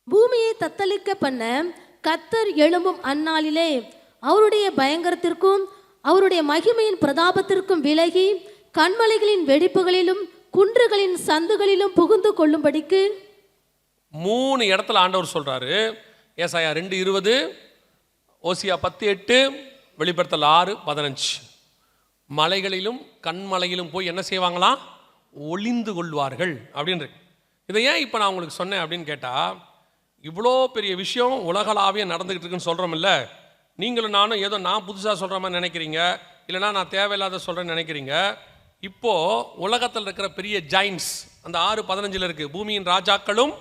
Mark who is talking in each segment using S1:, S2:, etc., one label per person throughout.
S1: பூமியை தத்தளிக்க பண்ண கர்த்தர் எழும்பும் அந்நாளிலே அவருடைய பயங்கரத்திற்கும் அவருடைய மகிமையின் பிரதாபத்திற்கும் விலகி கண்மலைகளின் வெடிப்புகளிலும் குன்றுகளின் சந்துகளிலும் புகுந்து கொள்ளும்படிக்கு
S2: 3 இடத்துல ஆண்டவர் சொல்றாரு. ஏசாயா 2:20, ஓசியா 10:8, வெளிப்படுத்தல் 6:15. மலைகளிலும் கண்மலையிலும் போய் என்ன செய்வாங்களாம்? ஒளிந்து கொள்வார்கள் அப்படின்னு. இதை ஏன் இப்போ நான் உங்களுக்கு சொன்னேன் அப்படின்னு கேட்டால், இவ்வளோ பெரிய விஷயம் உலகளாவிய நடந்துக்கிட்டு இருக்குன்னு சொல்கிறோமில்ல. நீங்களும் நானும் ஏதோ நான் புதுசாக சொல்கிற மாதிரி நினைக்கிறீங்க, இல்லைனா நான் தேவையில்லாத சொல்கிறேன்னு நினைக்கிறீங்க. இப்போது உலகத்தில் இருக்கிற பெரிய ஜைன்ஸ் அந்த 6:15 இருக்குது. பூமியின் ராஜாக்களும்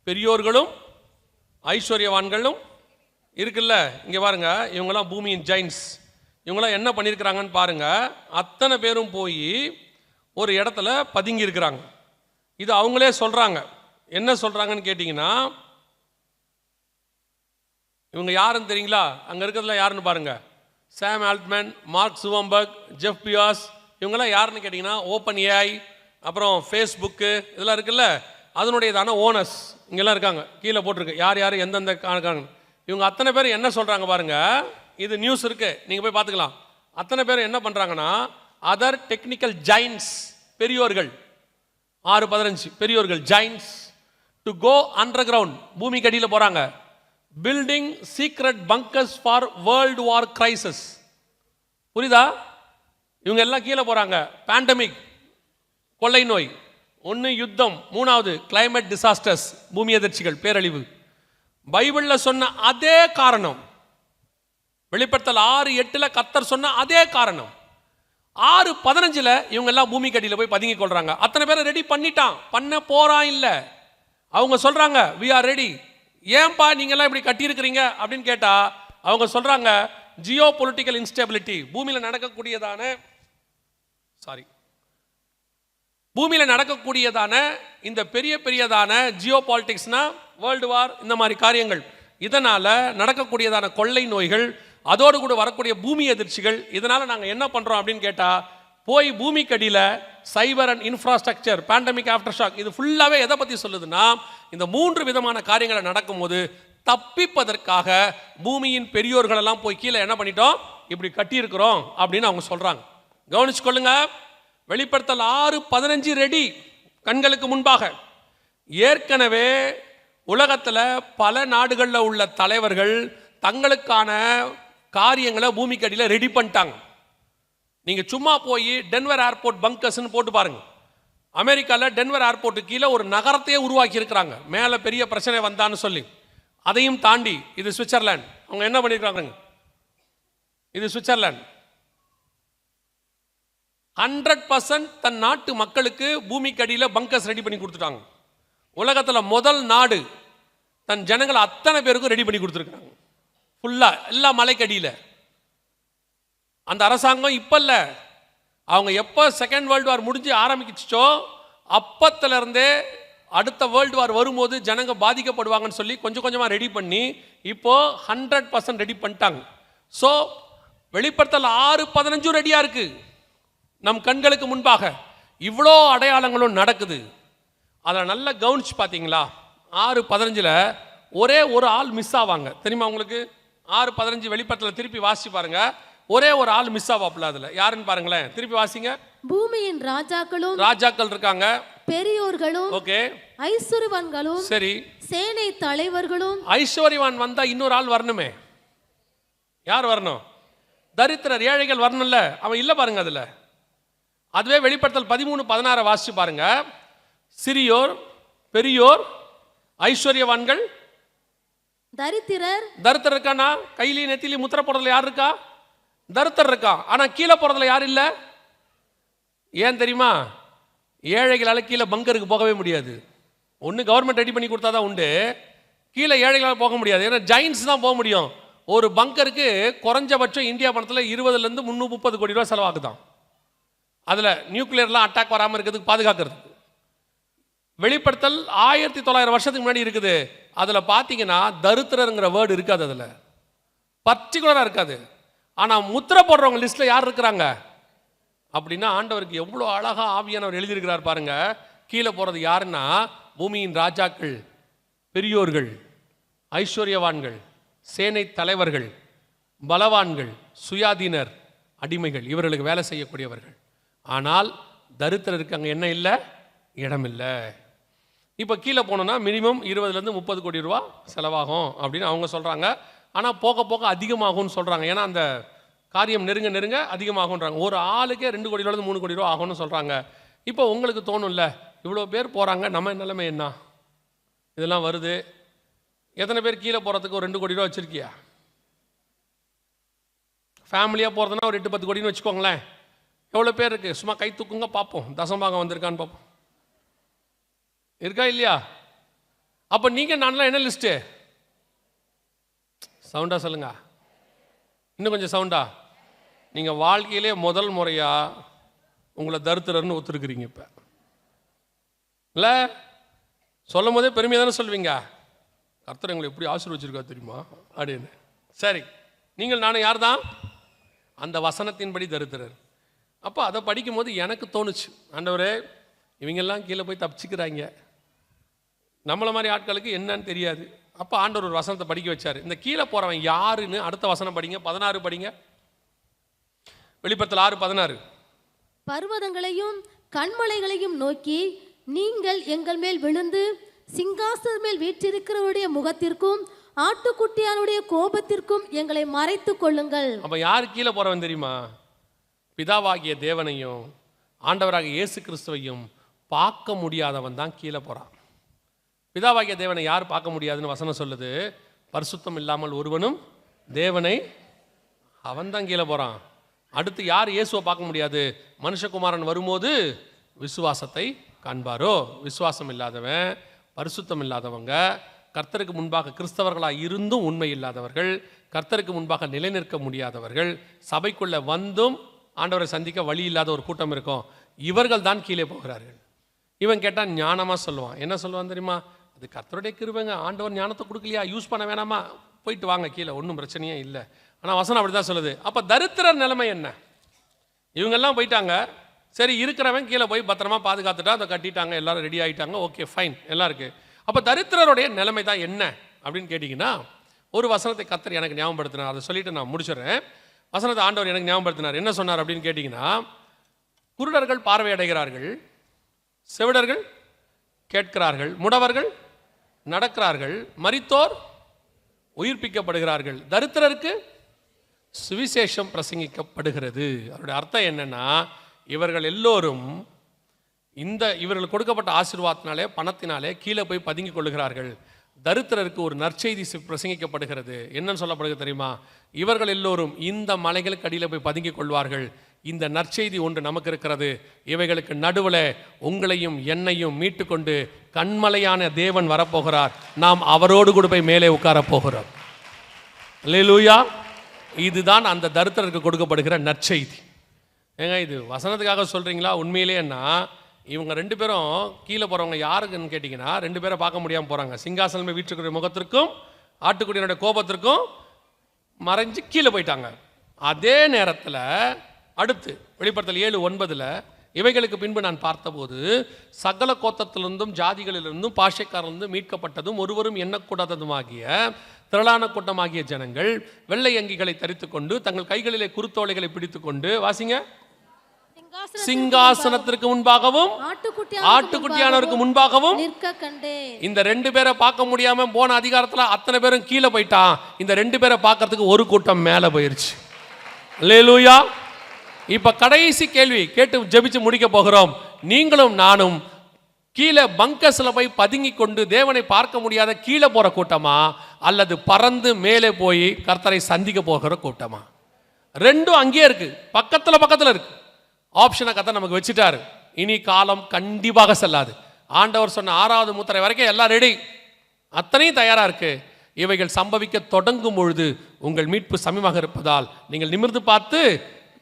S2: பெரியோர்களும் ஐஸ்வர்யவான்களும் இருக்குல்ல. இங்கே பாருங்க, இவங்கெல்லாம் பூமியின் ஜைன்ஸ். இவங்களாம் என்ன பண்ணியிருக்கிறாங்கன்னு பாருங்க. அத்தனை பேரும் போய் ஒரு இடத்துல பதுங்கி இருக்கிறாங்க. இது அவங்களே சொல்றாங்க. என்ன சொல்றாங்கன்னு கேட்டிங்கன்னா, இவங்க யாருன்னு தெரியுங்களா? அங்கே இருக்கிறதுல யாருன்னு பாருங்க. Sam Altman, Mark Zuckerberg, Jeff Bezos, இவங்கெல்லாம் யாருன்னு கேட்டிங்கன்னா ஓப்பன் ஏஐ, அப்புறம் ஃபேஸ்புக்கு இதெல்லாம் இருக்குல்ல, அதனுடையதான ஓனர்ஸ் இங்கெல்லாம் இருக்காங்க. கீழே போட்டிருக்கு யார் யார் எந்தெந்த இருக்காங்க. இவங்க அத்தனை பேர் என்ன சொல்கிறாங்க பாருங்க. இது நியூஸ் இருக்கு, நீங்கள் போய் பார்த்துக்கலாம். அத்தனை பேர் என்ன பண்ணுறாங்கன்னா, அதர் டெக்னிக்கல் ஜைன்ஸ், பெரியோர்கள், 6:15 பெரியோர்கள் ஜைன்ஸ், டு கோ அண்டர் கிரவுண்ட், பூமிக்கு அடியில் போகிறாங்க. Building secret bunkers for world war crisis. புரியுதா? இவங்க எல்லாம் கீழே போகிறாங்க. பேண்டமிக், கொள்ளை நோய், 1 யுத்தம், 3வது கிளைமேட் டிசாஸ்டர்ஸ், பூமி அதிர்ச்சிகள், பேரழிவு. பைபிளில் சொன்ன அதே காரணம், வெளிப்படுத்தல் 6:8 கர்த்தர் சொன்ன அதே காரணம், 6:15 இவங்க எல்லாம் பூமி கடியில் போய் பதுங்கி கொள்றாங்க. அத்தனை பேரை ரெடி பண்ணிட்டான், பண்ண போறான் இல்ல. அவங்க சொல்றாங்க we are ready. ஏன்பா நீங்க எல்லாம் இப்படி கட்டி இருக்கிறீங்க அப்படின்னு கேட்டா, அவங்க சொல்றாங்க ஜியோ பொலிட்டிக்கல் இன்ஸ்டெபிலிட்டி, பூமியில நடக்கக்கூடியதான இந்த பெரிய பெரியதான ஜியோ பாலிட்டிக்ஸ்னா வேர்ல்டு வார், இந்த மாதிரி காரியங்கள், இதனால நடக்கக்கூடியதான கொள்ளை நோய்கள், அதோடு கூட வரக்கூடிய பூமி அதிர்ச்சிகள், இதனால நாங்கள் என்ன பண்றோம் அப்படின்னு கேட்டா, போய் பூமி கடியில cyber and infrastructure, pandemic after shock, இது ஃபுல்லாவே எதை பத்தி சொல்லுதுன்னா, இந்த 3 விதமான காரியங்களை நடக்கும்போது தப்பிப்பதற்காக பூமியின் பெரியோர்கள் எல்லாம் போய் கீழே என்ன பண்ணிட்டோம், இப்படி கட்டி இருக்கிறோம் அப்படின்னு அவங்க சொல்றாங்க. கவனிச்சு கொள்ளுங்க. வெளிப்படுத்தல் 6:15 ரெடி, கண்களுக்கு முன்பாக. ஏற்கனவே உலகத்தில் பல நாடுகளில் உள்ள தலைவர்கள் தங்களுக்கான காரியங்களை பூமிக்கு அடியில் ரெடி பண்ணிட்டாங்க. நீங்கள் சும்மா போய் டென்வர் ஏர்போர்ட் பங்கர்ஸ்ன்னு போட்டு பாருங்க. அமெரிக்காவில் டென்வர் ஏர்போர்ட்டு கீழே ஒரு நகரத்தையே உருவாக்கி இருக்கிறாங்க, மேலே பெரிய பிரச்சனை வந்தான்னு சொல்லி. அதையும் தாண்டி இது சுவிட்சர்லாந்து, அவங்க என்ன பண்ணியிருக்காங்க, இது சுவிட்சர்லாந்து 100% தன் நாட்டு மக்களுக்கு பூமிக்கு அடியில் பங்கர்ஸ் ரெடி பண்ணி கொடுத்துட்டாங்க. உலகத்தில் முதல் நாடு தன் ஜனங்களை அத்தனை பேருக்கும் ரெடி பண்ணி கொடுத்துருக்காங்க. ஃபுல்லா எல்லாம் மலைக்கடியில். அந்த அரசாங்கம் இப்ப இல்ல, அவங்க எப்போ செகண்ட் வேர்ல்டு வார் முடிஞ்சு ஆரம்பிச்சோ அப்பத்துல இருந்தே அடுத்த வேர்ல்டு வார் வரும்போது ஜனங்க பாதிக்கப்படுவாங்கன்னு சொல்லி கொஞ்சம் கொஞ்சமா ரெடி பண்ணி இப்போ 100% ரெடி பண்ணிட்டாங்க. ஸோ வெளிப்படுத்தல் 6:15 ரெடியா இருக்கு நம் கண்களுக்கு முன்பாக. இவ்வளோ அடையாளங்களும் நடக்குது. அதை நல்லா கவனிச்சு பார்த்தீங்களா? 6:15 ஒரே ஒரு ஆள் மிஸ் ஆவாங்க, தெரியுமா உங்களுக்கு? 6:15 வெளிப்படத்தில் திருப்பி வாசி பாருங்க. ஒரே ஒரு ஆள் மிஸ் ஆவாப்ல. அதுல யாருன்னு பாருங்களேன், திருப்பி வாசிங்க.
S1: பூமியின் ராஜாக்கள்
S2: இருக்காங்க,
S1: பெரியோர்களும்,
S2: ஓகே,
S1: ஐஸ்வர்யவான்களும்,
S2: சரி,
S1: சேனை தலைவர்களும்.
S2: ஐஸ்வர்யவான் வந்தா இன்னொரு ஆள் வரணுமே. யார் வரணும்? தரித்திரர், ஏழைகள் வரணும்ல. அவன் இல்ல பாருங்க அதுல. அதுவே வெளிப்படுத்தல் 13:16 வாசிச்சு பாருங்க. சிறியோர், பெரியோர், ஐஸ்வர்யவான்கள்,
S1: தரித்திரர்
S2: இருக்கானா? கையிலையும் நெத்திலையும் முத்திர போடுறதுல யார் இருக்கா? தரித்திரர் இருக்கா. ஆனா கீழே போறதுல யார் இல்ல? ஏன் தெரியுமா? ஏழைகளால கீழே பங்கருக்கு போகவே முடியாது. ஒன்று கவர்மெண்ட் ரெடி பண்ணி கொடுத்தாதான் உண்டு, கீழே ஏழைகளால் போக முடியாது. ஏன்னா ஜைன்ஸ் தான் போக முடியும். ஒரு பங்கருக்கு குறைஞ்சபட்சம் இந்தியா பணத்தில் 20 to 330 கோடி ரூபாய் செலவாகுதான். அதில் நியூக்ளியர்லாம் அட்டாக் வராமல் இருக்கிறதுக்கு பாதுகாக்கிறது. வெளிப்படுத்தல் 1900 வருஷத்துக்கு முன்னாடி இருக்குது. அதில் பார்த்தீங்கன்னா தரித்திரங்கிற வேர்டு இருக்காது, அதில் பர்டிகுலராக இருக்காது. ஆனால் முத்திரை போடுறவங்க லிஸ்ட்டில் யார் இருக்கிறாங்க அப்படின்னா, ஆண்டவருக்கு எவ்வளோ அழகாக ஆவியானவர் எழுதியிருக்கிறார் பாருங்க. கீழே போகிறது யாருன்னா பூமியின் ராஜாக்கள், பெரியோர்கள், ஐஸ்வர்யவான்கள், சேனை தலைவர்கள், பலவான்கள், சுயாதீனர், அடிமைகள், இவர்களுக்கு வேலை செய்யக்கூடியவர்கள். ஆனால் தரித்திரருக்கு அங்கே என்ன இல்லை? இடம் இல்லை. இப்போ கீழே போனோன்னா மினிமம் 20 to 30 கோடி ரூபா செலவாகும் அப்படின்னு அவங்க சொல்கிறாங்க. ஆனால் போக போக அதிகமாகும்னு சொல்கிறாங்க. ஏன்னா அந்த காரியம் நெருங்க நெருங்க அதிகமாகுன்றாங்க. ஒரு ஆளுக்கே 2 கோடியிலேருந்து 3 கோடி ரூபா ஆகும்னு சொல்கிறாங்க. இப்போ உங்களுக்கு தோணும்ல, இவ்வளோ பேர் போகிறாங்க, நம்ம நிலைமை என்ன? இதெல்லாம் வருது. எத்தனை பேர் கீழே போகிறதுக்கு ஒரு 2 கோடி ரூபா வச்சுருக்கியா? ஃபேமிலியாக போகிறதுனா ஒரு 8-10 கோடின்னு வச்சுக்கோங்களேன். எவ்வளோ பேர் இருக்குது? சும்மா கை தூக்குங்க பார்ப்போம், தசம்பாகம் வந்திருக்கான்னு பார்ப்போம். இருக்கா இல்லையா? அப்போ நீங்கள் நான்லாம் என்ன லிஸ்ட்டு? சவுண்டா சொல்லுங்க, இன்னும் கொஞ்சம் சவுண்டா. நீங்கள் வாழ்க்கையிலே முதல் முறையாக உங்களை தரித்திரர்னு ஒத்துருக்குறீங்க. இப்போ இல்லை சொல்லும் போதே பெருமையாக தானே சொல்வீங்க, கர்த்தர் எங்களை எப்படி ஆசீர்வச்சிருக்கா தெரியுமா அப்படின்னு. சரி, நீங்கள் நானும் யார் தான்? அந்த வசனத்தின்படி தரித்திரர். அப்போ அதை படிக்கும் போது எனக்கு தோணுச்சு, ஆண்டவரே இவங்கெல்லாம் கீழே போய் தப்பிச்சுக்கிறாங்க, நம்மளை மாதிரி ஆட்களுக்கு என்னன்னு தெரியாது. அப்போ ஆண்டவர் ஒரு வசனத்தை படிக்க வச்சார். இந்த கீழே போகிறவன் யாருன்னு அடுத்த வசனம் படிங்க, 16 படிங்க. வெளிப்படுத்தல் 6:16.
S1: பர்வதங்களையும் கண்மலைகளையும் நோக்கி நீங்கள் எங்கள் மேல் விழுந்து சிங்காசன மேல் வீற்றிருக்கிறவருடைய முகத்திற்கும் ஆட்டுக்குட்டியானுடைய கோபத்திற்கும் எங்களை மறைத்து கொள்ளுங்கள்.
S2: அப்ப யாரு கீழே போறவன் தெரியுமா? பிதாவாகிய தேவனையும் ஆண்டவராகிய இயேசு கிறிஸ்துவையும் பார்க்க முடியாதவன் தான் கீழே போறான். பிதாவாகிய தேவனை யார் பார்க்க முடியாதுன்னு வசனம் சொல்லுது? பரிசுத்தம் இல்லாமல் ஒருவனும் தேவனை, அவன் தான் கீழே போறான். அடுத்து யார் இயேசுவை பார்க்க முடியாது? மனுஷகுமாரன் வரும்போது விசுவாசத்தை காண்பாரோ. விசுவாசம் இல்லாதவன், பரிசுத்தம் இல்லாதவங்க, கர்த்தருக்கு முன்பாக கிறிஸ்தவர்களாக இருந்தும் உண்மை இல்லாதவர்கள், கர்த்தருக்கு முன்பாக நிலைநிற்க முடியாதவர்கள், சபைக்குள்ளே வந்தும் ஆண்டவரை சந்திக்க வழி இல்லாத ஒரு கூட்டம் இருக்கும். இவர்கள் தான் கீழே போகிறார்கள். இவன் கேட்டால் ஞானமாக சொல்லுவான். என்ன சொல்லுவான் தெரியுமா? அது கர்த்தருடைய கிருபைங்க, ஆண்டவர் ஞானத்தை கொடுக்கலையா, யூஸ் பண்ண வேணாமா, போயிட்டு வாங்க கீழே, ஒன்றும் பிரச்சனையே இல்லை. ஆனால் வசனம் அப்படி தான் சொல்லுது. அப்போ தரித்திரர் நிலைமை என்ன? இவங்கெல்லாம் போயிட்டாங்க, சரி இருக்கிறவன் கீழே போய் பத்திரமா பாதுகாத்துட்டா, அதை கட்டிட்டாங்க, எல்லாரும் ரெடி ஆகிட்டாங்க, ஓகே ஃபைன், எல்லாம் இருக்குது. அப்போ தரித்திரருடைய நிலைமை தான் என்ன அப்படின்னு கேட்டிங்கன்னா, ஒரு வசனத்தை கர்த்தர் எனக்கு ஞாபகப்படுத்தினார், அதை சொல்லிட்டு நான் முடிச்சிடுறேன். வசனத்தை ஆண்டவர் எனக்கு ஞாபகப்படுத்தினார். என்ன சொன்னார் அப்படின்னு கேட்டிங்கன்னா, குருடர்கள் பார்வையடைகிறார்கள், செவிடர்கள் கேட்கிறார்கள், முடவர்கள் நடக்கிறார்கள், மரித்தோர் உயிர்ப்பிக்கப்படுகிறார்கள், தரித்திரருக்கு சுவிசேஷம் பிரசங்கிக்கப்படுகிறது. அவருடைய அர்த்தம் என்னன்னா, இவர்கள் எல்லோரும் இவர்கள் கொடுக்கப்பட்ட ஆசீர்வாதத்தினாலே, பணத்தினாலே கீழே போய் பதுங்கி கொள்ளுகிறார்கள். தரித்திரருக்கு ஒரு நற்செய்தி பிரசங்கிக்கப்படுகிறது. என்னன்னு சொல்லப்படுகிறது தெரியுமா? இவர்கள் எல்லோரும் இந்த மலைகளுக்கு அடியில் போய் பதுங்கி கொள்வார்கள். இந்த நற்செய்தி ஒன்று நமக்கு இருக்கிறது. இவைகளுக்கு நடுவில் உங்களையும் என்னையும் மீட்டு கொண்டு கண்மலையான தேவன் வரப்போகிறார். நாம் அவரோடு கூட போய் மேலே உட்கார போகிறோம். அல்லேலூயா. இதுதான் அந்த தரித்திரருக்கு கொடுக்கப்படுகிற நற்செய்தி. ஏங்க இது வசனத்துக்காக சொல்கிறீங்களா? உண்மையிலேன்னா இவங்க 2 பேரும் கீழே போகிறவங்க யாருக்குன்னு கேட்டிங்கன்னா, 2 பேரை பார்க்க முடியாமல் போகிறாங்க. சிங்காசனமே வீட்டுக்குரிய முகத்திற்கும் ஆட்டுக்குடியினுடைய கோபத்திற்கும் மறைஞ்சு கீழே போயிட்டாங்க. அதே நேரத்தில் அடுத்து வெளிப்படுத்தல் 7:9 இவைகளுக்கு பின்பு நான் பார்த்தபோது சகல கோத்தத்திலிருந்தும் ஜாதிகளிலிருந்தும் பாஷைக்காரிலிருந்தும் மீட்கப்பட்டதும் ஒருவரும் எண்ணக்கூடாததுமாகிய திரளான கூட்டமாகிய ஜனங்கள் வெள்ளை அங்கிகளை தரித்துக் கொண்டு தங்கள் கைகளிலே குருத்தோலைகளை பிடித்துக் கொண்டு, வாசிங்க, சிங்காசனத்திற்கு முன்பாகவும் ஆட்டுக்குட்டியானவருக்கு முன்பாகவும்
S1: நிற்க கண்டேன்.
S2: இந்த 2 பேரை பார்க்க முடியாம போன அதிகாரத்துல அத்தனை பேரும் கீழே போயிட்டான். இந்த 2 பேரை பார்க்கறதுக்கு ஒரு கூட்டம் மேலே போயிருச்சு. அல்லேலூயா. இப்ப கடைசி கேள்வி கேட்டு ஜெபிச்சு முடிக்க போகிறோம். நீங்களும் நானும் கீழே பங்கஸ்ல போய் பதுங்கி கொண்டு தேவனை பார்க்க முடியாத கீழே போற கூட்டமா, அல்லது பறந்து மேலே போய் கர்த்தரை சந்திக்க போகிற கூட்டமா? ரெண்டும் அங்கேயே இருக்கு, பக்கத்துல இருக்கு. ஆப்ஷனை கர்த்தர் நமக்கு வச்சுட்டாரு. இனி காலம் கண்டிப்பாக செல்லாது. ஆண்டவர் சொன்ன 6வது முத்திரை வரைக்கும் எல்லாம் ரெடி, அத்தனையும் தயாரா இருக்கு. இவைகள் சம்பவிக்க தொடங்கும் பொழுது உங்கள் மீட்பு சமீபமாக இருப்பதால் நீங்கள் நிமிர்ந்து பார்த்து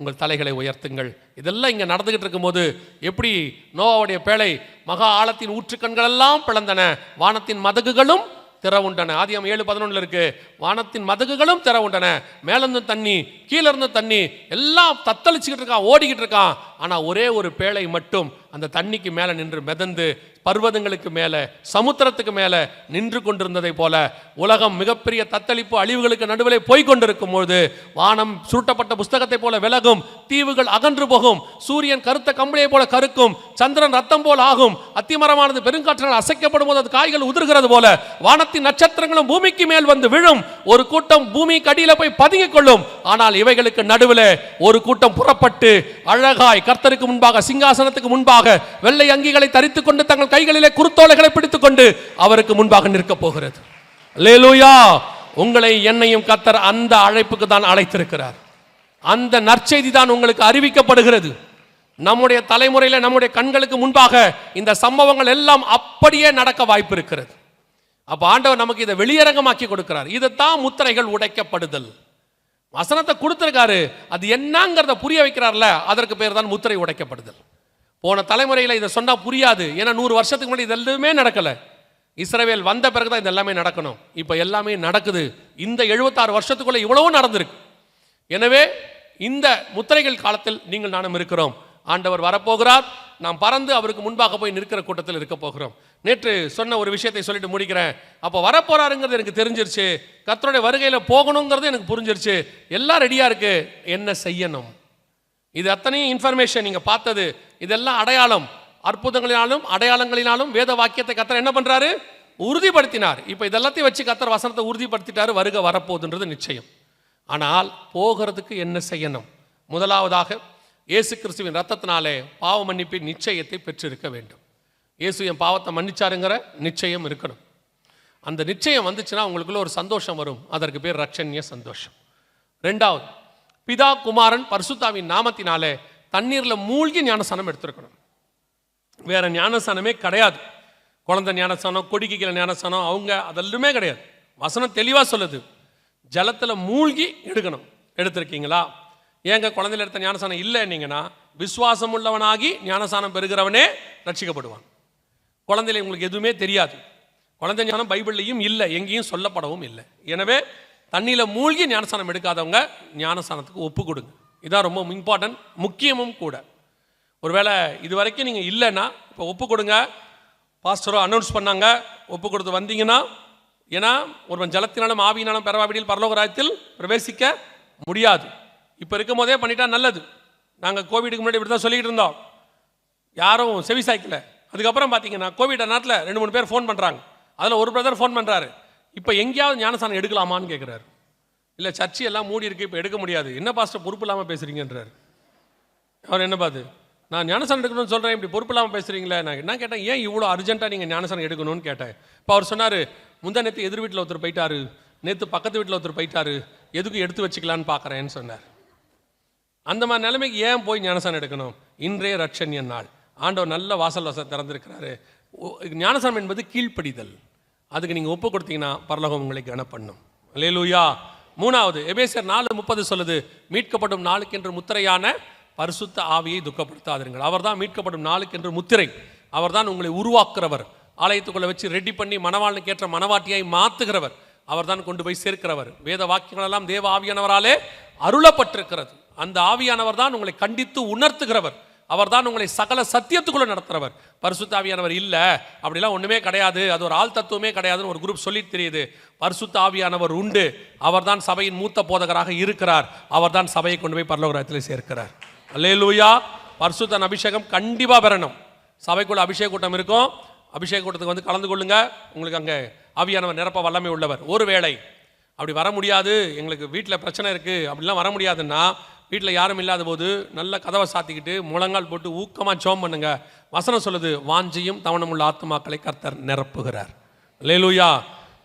S2: உங்கள் தலைகளை உயர்த்துங்கள். இதெல்லாம் இங்கே நடந்துகிட்டு இருக்கும்போது எப்படி நோவாவுடைய பேழை மகா ஆழத்தின் ஊற்றுக்கண்கள் எல்லாம் பிளந்தன, வானத்தின் மதகுகளும் திறவுண்டன. ஆதியாம் 7:11 இருக்கு. வானத்தின் மதகுகளும் திறவுண்டன, மேலிருந்து தண்ணி கீழே இருந்து தண்ணி எல்லாம் தத்தளிச்சுக்கிட்டு இருக்கான், ஓடிக்கிட்டு இருக்கான். ஆனால் ஒரே ஒரு பேழை மட்டும் அந்த தண்ணிக்கு மேலே நின்று மிதந்து பர்வதங்களுக்கு மேலே சமுத்திரத்துக்கு மேலே நின்று கொண்டிருந்ததை போல உலகம் மிகப்பெரிய தத்தளிப்பு அழிவுகளுக்கு நடுவிலே போய்கொண்டிருக்கும் பொழுது வானம் சுருட்டப்பட்ட புஸ்தகத்தை போல விலகும், தீவுகள் அகன்று போகும், சூரியன் கருத்த கம்பளியை போல கருக்கும், சந்திரன் ரத்தம் போல் ஆகும், அத்திமரமானது பெருங்காற்றினால் அசைக்கப்படும் போது அது காய்கள் உதிர்கிறது போல வானத்தின் நட்சத்திரங்களும் பூமிக்கு மேல் வந்து விழும். ஒரு கூட்டம் பூமிக்கு அடியில் போய் பதுங்கிக் கொள்ளும். ஆனால் இவைகளுக்கு நடுவில் ஒரு கூட்டம் புறப்பட்டு அழகாய் கர்த்தருக்கு முன்பாக சிங்காசனத்துக்கு முன்பாக வெள்ளை அங்கிகளை தரித்துக் கொண்டு தங்கள் கைகளிலே குருத்தோலைகளை பிடித்துக் கொண்டு அவருக்கு முன்பாக நிற்க போகிறது. அல்லேலூயா. உங்களை என்னையும் கர்த்தர் அந்த அழைப்புக்கு தான் அழைத்திருக்கிறார். அந்த நற்செய்தி தான் உங்களுக்கு அறிவிக்கப்படுகிறது. நம்முடைய தலைமுறையில் நம்முடைய கண்களுக்கு முன்பாக இந்த சம்பவங்கள் எல்லாம் அப்படியே நடக்க வாய்ப்பு இருக்கிறது. அப்ப ஆண்டவர் நமக்கு இதை வெளியரங்கமாக்கி கொடுக்கிறார். இதைத்தான் முத்திரைகள் உடைக்கப்படுதல். வசனத்தை கொடுத்திருக்காரு, அது என்னங்கிறத புரிய வைக்கிறார்ல, அதற்கு பேர் தான் முத்திரை உடைக்கப்படுதல். போன தலைமுறையில் இதை சொன்னா புரியாது. ஏன்னா 100 வருஷத்துக்கு முன்னாடி இது எல்லாமே நடக்கல. இஸ்ரவேல் வந்த பிறகுதான் இது எல்லாமே நடக்கணும். இப்போ எல்லாமே நடக்குது. இந்த 76 வருஷத்துக்குள்ள இவ்வளவும் நடந்திருக்கு. எனவே இந்த முத்திரைகள் காலத்தில் நீங்கள் நானும் இருக்கிறோம். ஆண்டவர் வரப்போகிறார். நாம் பறந்து அவருக்கு முன்பாக போய் நிற்கிற கூட்டத்தில் இருக்க போகிறோம். நேற்று சொன்ன ஒரு விஷயத்தை சொல்லிட்டு முடிக்கிறேன். அப்போ வரப்போறாருங்கிறது எனக்கு தெரிஞ்சிருச்சு. கர்த்தருடைய வருகையில் போகணுங்கிறது எனக்கு புரிஞ்சிருச்சு. எல்லாம் ரெடியா இருக்கு. என்ன செய்யணும்? இது அத்தனையும் இன்ஃபர்மேஷன் நீங்க பார்த்தது. இதெல்லாம் அடையாளம், அற்புதங்களினாலும் அடையாளங்களினாலும் வேத வாக்கியத்தை கர்த்தர் என்ன பண்றாரு? உறுதிப்படுத்தினார். இப்போ இதெல்லாத்தையும் வச்சு கர்த்தர் வசனத்தை உறுதிப்படுத்திட்டாரு. வருகை வரப்போகுதுன்றது நிச்சயம். ஆனால் போகிறதுக்கு என்ன செய்யணும்? முதலாவதாக இயேசு கிறிஸ்துவின் ரத்தத்தினாலே பாவ மன்னிப்பின் நிச்சயத்தை பெற்றிருக்க வேண்டும். இயேசு என் பாவத்தை மன்னிச்சாருங்கிற நிச்சயம் இருக்கணும். அந்த நிச்சயம் வந்துச்சுன்னா உங்களுக்குள்ள ஒரு சந்தோஷம் வரும். அதற்கு பேர் ரட்சண்ய சந்தோஷம். ரெண்டாவது, பிதா குமாரன் பரிசுத்தாவின் நாமத்தினாலே தண்ணீர்ல மூழ்கி ஞானஸ்நானம் எடுத்திருக்கணும். வேற ஞானஸ்நானமே கிடையாது. குழந்தை ஞானஸ்நானம், கொடிக்கு கீழே ஞானஸ்நானம், அவங்க அதெல்லாமே கிடையாது. வசனம் தெளிவா சொல்லுது, ஜலத்துல மூழ்கி எடுக்கணும். எடுத்திருக்கீங்களா? ஏங்க குழந்தையில எடுத்த ஞானஸ்நானம் இல்லைன்னீங்கன்னா, விசுவாசம் உள்ளவனாகி ஞானஸ்நானம் பெறுகிறவனே ரட்சிக்கப்படுவான். குழந்தையில உங்களுக்கு எதுவுமே தெரியாது. குழந்தை ஞானம் பைபிள்லையும் இல்லை, எங்கேயும் சொல்லப்படவும் இல்லை. எனவே தண்ணியில மூழ்கி ஞானஸ்நானம் எடுக்காதவங்க ஞானஸ்நானத்துக்கு ஒப்பு கொடுங்க. இதான் ரொம்ப இம்பார்ட்டன்ட், முக்கியமும் கூட. ஒருவேளை இது வரைக்கும் நீங்கள் இல்லைன்னா இப்போ ஒப்பு கொடுங்க. பாஸ்டரோ அனௌன்ஸ் பண்ணாங்க, ஒப்பு கொடுத்து வந்தீங்கன்னா. ஏன்னா ஒருவன் ஜலத்தினாலும் ஆவியினாலும் பெறவாவிடில் பரலோக ராஜ்யத்தில் பிரவேசிக்க முடியாது. இப்போ இருக்கும் போதே பண்ணிட்டா நல்லது. நாங்கள் கோவிடுக்கு முன்னாடி இப்படி தான் சொல்லிக்கிட்டு இருந்தோம், யாரும் செவி சாய்க்கல. அதுக்கப்புறம் பார்த்தீங்கன்னா கோவிட் நேரத்தில் 2-3 பேர் ஃபோன் பண்ணுறாங்க. அதில் ஒரு பிரதர் ஃபோன் பண்ணுறாரு, இப்போ எங்கேயாவது ஞானஸ்நானம் எடுக்கலாமான்னு கேட்குறாரு. இல்லை சர்ச்சி எல்லாம் மூடி இருக்கு, இப்போ எடுக்க முடியாது. என்ன பாஸ்டர் பொறுப்பு இல்லாமல் பேசுறீங்கன்றார். அவர் என்ன பார்த்து, நான் ஞானஸ்நானம் எடுக்கணும்னு சொல்கிறேன், இப்படி பொறுப்பு இல்லாமல் பேசுகிறீங்களே. நான் என்ன கேட்டேன், ஏன் இவ்வளோ அர்ஜென்ட்டாக நீங்கள் ஞானஸ்நானம் எடுக்கணும்னு கேட்டேன். இப்போ அவர் சொன்னார், முந்தா நேற்று எதிர் வீட்டில் ஒருத்தர் போயிட்டாரு, நேற்று பக்கத்து வீட்டில் ஒருத்தர் போயிட்டாரு, எதுக்கு எடுத்து வச்சுக்கலான்னு பார்க்குறேன்னு சொன்னார். அந்த மாதிரி நிலைமைக்கு ஏன் போய் ஞானஸ்நானம் எடுக்கணும்? இன்றைய ரட்சண்ய நாள். ஆண்டவர் நல்ல வாசல் திறந்திருக்கிறாரு. ஞானஸ்நானம் என்பது கீழ்ப்படிதல். அதுக்கு நீங்கள் ஒப்பு கொடுத்தீங்கன்னா பரலோகம் உங்களை கனப்பண்ணும். அல்லேலூயா. மூணாவது, எபேசியர் 4:30 சொல்லுது, மீட்கப்படும் நாளுக்கென்று முத்திரையான பரிசுத்த ஆவியை துக்கப்படுத்தாதீர்கள். அவர் தான் மீட்கப்படும் நாளுக்கென்று முத்திரை. அவர் தான் உங்களை உருவாக்குறவர். ஆலயத்துக்குள்ள வச்சு ரெடி பண்ணி மணவாளனுக்கு ஏற்ற மணவாட்டியை மாற்றுகிறவர். அவர் தான் கொண்டு போய் சேர்க்கிறவர். வேத வாக்கியங்கள் எல்லாம் தேவ ஆவியானவராலே அருளப்பட்டிருக்கிறது. அந்த ஆவியானவர் தான் உங்களை கண்டித்து உணர்த்துகிறவர். அவர் தான் உங்களை சகல சத்தியத்துக்குள்ள நடத்துகிறவர். பரிசுத்த ஆவியானவர் இல்லை, அப்படிலாம் ஒன்றுமே கிடையாது, அது ஒரு ஆள் தத்துவமே கிடையாதுன்னு ஒரு குரூப் சொல்லிட்டு தெரியுது. பரிசுத்த ஆவியானவர் உண்டு. அவர் தான் சபையின் மூத்த போதகராக இருக்கிறார். அவர் தான் சபையை கொண்டு போய் பரலோக ராஜ்யத்தில் சேர்க்கிறார். அல்லேலூயா. பரிசுத்த அபிஷேகம் கண்டிப்பாக பெறணும். சபைக்குள்ள அபிஷேக கூட்டம் இருக்கும். அபிஷேக கூட்டத்துக்கு வந்து கலந்து கொள்ளுங்க. உங்களுக்கு அங்கே ஆவியானவர் நிரப்ப வல்லமை உள்ளவர். ஒருவேளை அப்படி வர முடியாது, எங்களுக்கு வீட்டில் பிரச்சனை இருக்குது, அப்படிலாம் வர முடியாதுன்னா, வீட்டில் யாரும் இல்லாத போது நல்ல கதவை சாத்திக்கிட்டு முழங்கால் போட்டு ஊக்கமாக ஜெபம் பண்ணுங்க. வசனம் சொல்லுது, வாஞ்சியும் தவணமுள்ள ஆத்துமாக்களை கர்த்தர் நிரப்புகிறார். அல்லேலூயா.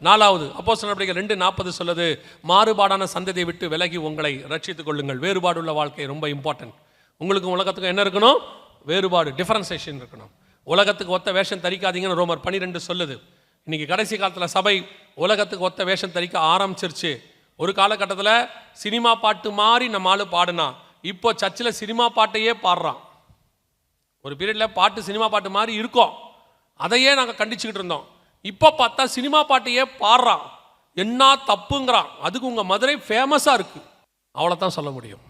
S2: நாலாவது, அப்போஸ்தலர் நடவடிக்கைகள் 2:40 சொல்லுது, மாறுபாடான சந்ததியை விட்டு விலகி உங்களை ரட்சித்துக் கொள்ளுங்கள். வேறுபாடுள்ள வாழ்க்கை ரொம்ப இம்பார்ட்டன்ட். உங்களுக்கும் உலகத்துக்கும் என்ன இருக்கணும்? வேறுபாடு, டிஃபரன்சேஷன் இருக்கணும். உலகத்துக்கு ஒத்த வேஷம் தரிக்காதீங்கன்னு ரோமர் 12 சொல்லுது. இன்னைக்கு கடைசி காலத்தில் சபை உலகத்துக்கு ஒத்த வேஷம் தரிக்க ஆரம்பிச்சிருச்சு. ஒரு காலகட்டத்தில் சினிமா பாட்டு மாதிரி நம்ம ஆளு பாடுனா, இப்போ சர்ச்சில் சினிமா பாட்டையே பாடுறான். ஒரு பீரியடில் பாட்டு சினிமா பாட்டு மாதிரி இருக்கும், அதையே நாங்கள் கண்டிச்சுக்கிட்டு இருந்தோம். இப்போ பார்த்தா சினிமா பாட்டையே பாடுறான். என்ன தப்புங்கிறான். அதுக்கு உங்கள் மதுரை ஃபேமஸாக இருக்குது, அவ்வளோதான் சொல்ல முடியும்.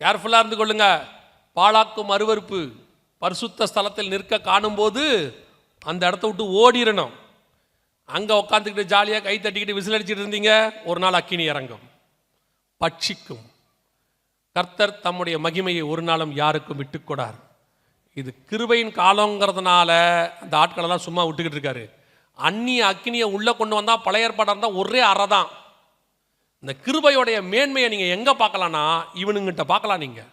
S2: கேர்ஃபுல்லாக இருந்து கொள்ளுங்க. பாழாக்கும் அருவருப்பு. பரிசுத்த ஸ்தலத்தில் நிற்க காணும்போது அந்த இடத்த விட்டு ஓடிடணும். அங்கே உட்காந்துக்கிட்டு ஜாலியாக கை தட்டிக்கிட்டு விசில் அடிச்சுட்டு இருந்தீங்க, ஒரு நாள் அக்கினி இறங்கும், பட்சிக்கும். கர்த்தர் தம்முடைய மகிமையை ஒரு நாளும் யாருக்கும் விட்டுக்கூடார். இது கிருபையின் காலங்கிறதுனால அந்த ஆட்களெல்லாம் சும்மா விட்டுக்கிட்டு இருக்காரு. அந்நிய அக்கினியை உள்ளே கொண்டு வந்தால் பழைய ஏற்பாடாக இருந்தால் ஒரே அறை தான். இந்த கிருபையோடைய மேன்மையை நீங்கள் எங்கே பார்க்கலான்னா இவனுங்கிட்ட பார்க்கலாம். நீங்கள்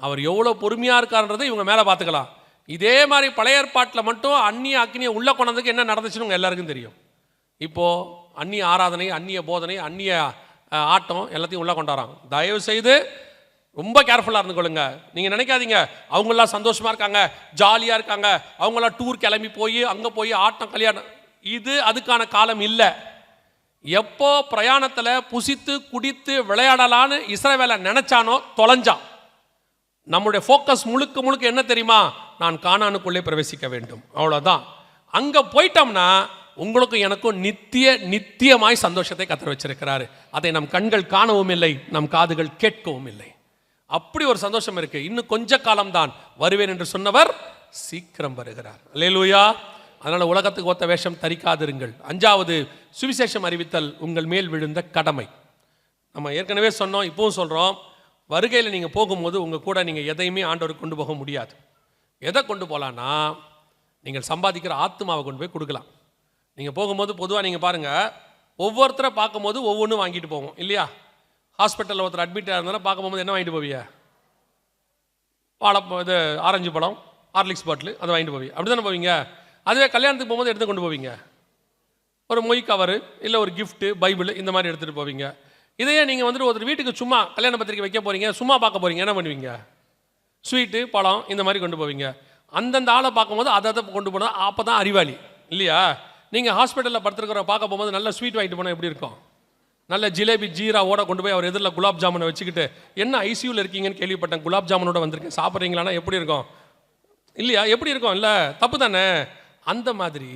S2: அவர் எவ்வளோ பொறுமையாக இருக்காருன்றதை இவங்க மேலே பார்த்துக்கலாம். இதே மாதிரி பழைய ஏற்பாட்டில் மட்டும் அந்நிய அக்கினியை உள்ளே கொண்டதுக்கு என்ன நடந்துச்சுன்னு உங்கள் எல்லாருக்கும் தெரியும். இப்போது அந்நிய ஆராதனை, அந்நிய போதனை, அந்நிய ஆட்டம் எல்லாத்தையும் உள்ளே கொண்டாடுறாங்க. தயவு செய்து ரொம்ப கேர்ஃபுல்லாக இருந்து கொள்ளுங்க. நீங்கள் நினைக்காதீங்க அவங்களாம் சந்தோஷமாக இருக்காங்க, ஜாலியாக இருக்காங்க, அவங்களாம் டூர் கிளம்பி போய் அங்கே போய் ஆட்டம் கல்யாணம், இது அதுக்கான காலம் இல்லை. எப்போ பிரயாணத்தில் புசித்து குடித்து விளையாடலான்னு இஸ்ரவேலை நினைச்சானோ தொலைஞ்சான். நம்முடைய ஃபோக்கஸ் முழுக்க முழுக்க என்ன தெரியுமா? நான் கானானுக்குள்ளே பிரவேசிக்க வேண்டும், அவ்வளோதான். அங்கே போயிட்டோம்னா உங்களுக்கும் எனக்கும் நித்தியமாய் சந்தோஷத்தை கத்தர் வச்சிருக்கிறாரு. அதை நம் கண்கள் காணவும் இல்லை, நம் காதுகள் கேட்கவும் இல்லை. அப்படி ஒரு சந்தோஷம் இருக்கு. இன்னும் கொஞ்ச காலம்தான், வருவேன் என்று சொன்னவர் சீக்கிரம் வருகிறார். அல்லேலூயா. அதனால உலகத்துக்கு ஒத்த வேஷம் தரிக்காதிருங்கள். 5வது, சுவிசேஷம் அறிவித்தல் உங்கள் மேல் விழுந்த கடமை. நம்ம ஏற்கனவே சொன்னோம், இப்பவும் சொல்றோம். வருகையில் நீங்கள் போகும்போது உங்கள் கூட நீங்கள் எதையுமே ஆண்டவருக்கு கொண்டு போக முடியாது. எதை கொண்டு போகலான்னா, நீங்கள் சம்பாதிக்கிற ஆத்மாவை கொண்டு போய் கொடுக்கலாம். நீங்கள் போகும்போது பொதுவாக நீங்கள் பாருங்கள், ஒவ்வொருத்தரை பார்க்கும்போது ஒவ்வொன்றும் வாங்கிட்டு போவோம் இல்லையா? ஹாஸ்பிட்டலில் ஒருத்தர் அட்மிட் இருந்தாலும் பார்க்க போகும்போது என்ன வாங்கிட்டு போவியா? இது ஆரஞ்சு பழம், ஹார்லிக்ஸ் பாட்டில், அதை வாங்கிட்டு போவீங்க. அப்படி தானே போவீங்க. அதுவே கல்யாணத்துக்கு போகும்போது எடுத்து கொண்டு போவீங்க. ஒரு மொய் கவரு, இல்லை ஒரு கிஃப்ட்டு, பைபிள், இந்த மாதிரி எடுத்துகிட்டு போவீங்க. இதையே நீங்கள் வந்துட்டு ஒருத்தர் வீட்டுக்கு சும்மா கல்யாண பத்திரிக்கை வைக்க போகிறீங்க, சும்மா பார்க்க போகிறீங்க, என்ன பண்ணுவீங்க? ஸ்வீட்டு, பழம், இந்த மாதிரி கொண்டு போவீங்க. அந்தந்த ஆளை பார்க்கும்போது அதை கொண்டு போனால் அப்போ தான் அறிவாளி இல்லையா? நீங்கள் ஹாஸ்பிட்டலில் படுத்துருக்கிற பார்க்க போகும்போது நல்ல ஸ்வீட் வாங்கிட்டு போனால் எப்படி இருக்கும்? நல்ல ஜிலேபி ஜீராவோட கொண்டு போய் அவர் எதிரில் குலாப் ஜாமுனை வச்சுக்கிட்டு, என்ன ஐசியூவில் இருக்கீங்கன்னு கேள்விப்பட்டேன், குலாப் ஜாமுனோட வந்திருக்கேன், சாப்பிட்றீங்களான்னா எப்படி இருக்கும் இல்லையா? எப்படி இருக்கும்? இல்லை, தப்பு தானே? அந்த மாதிரி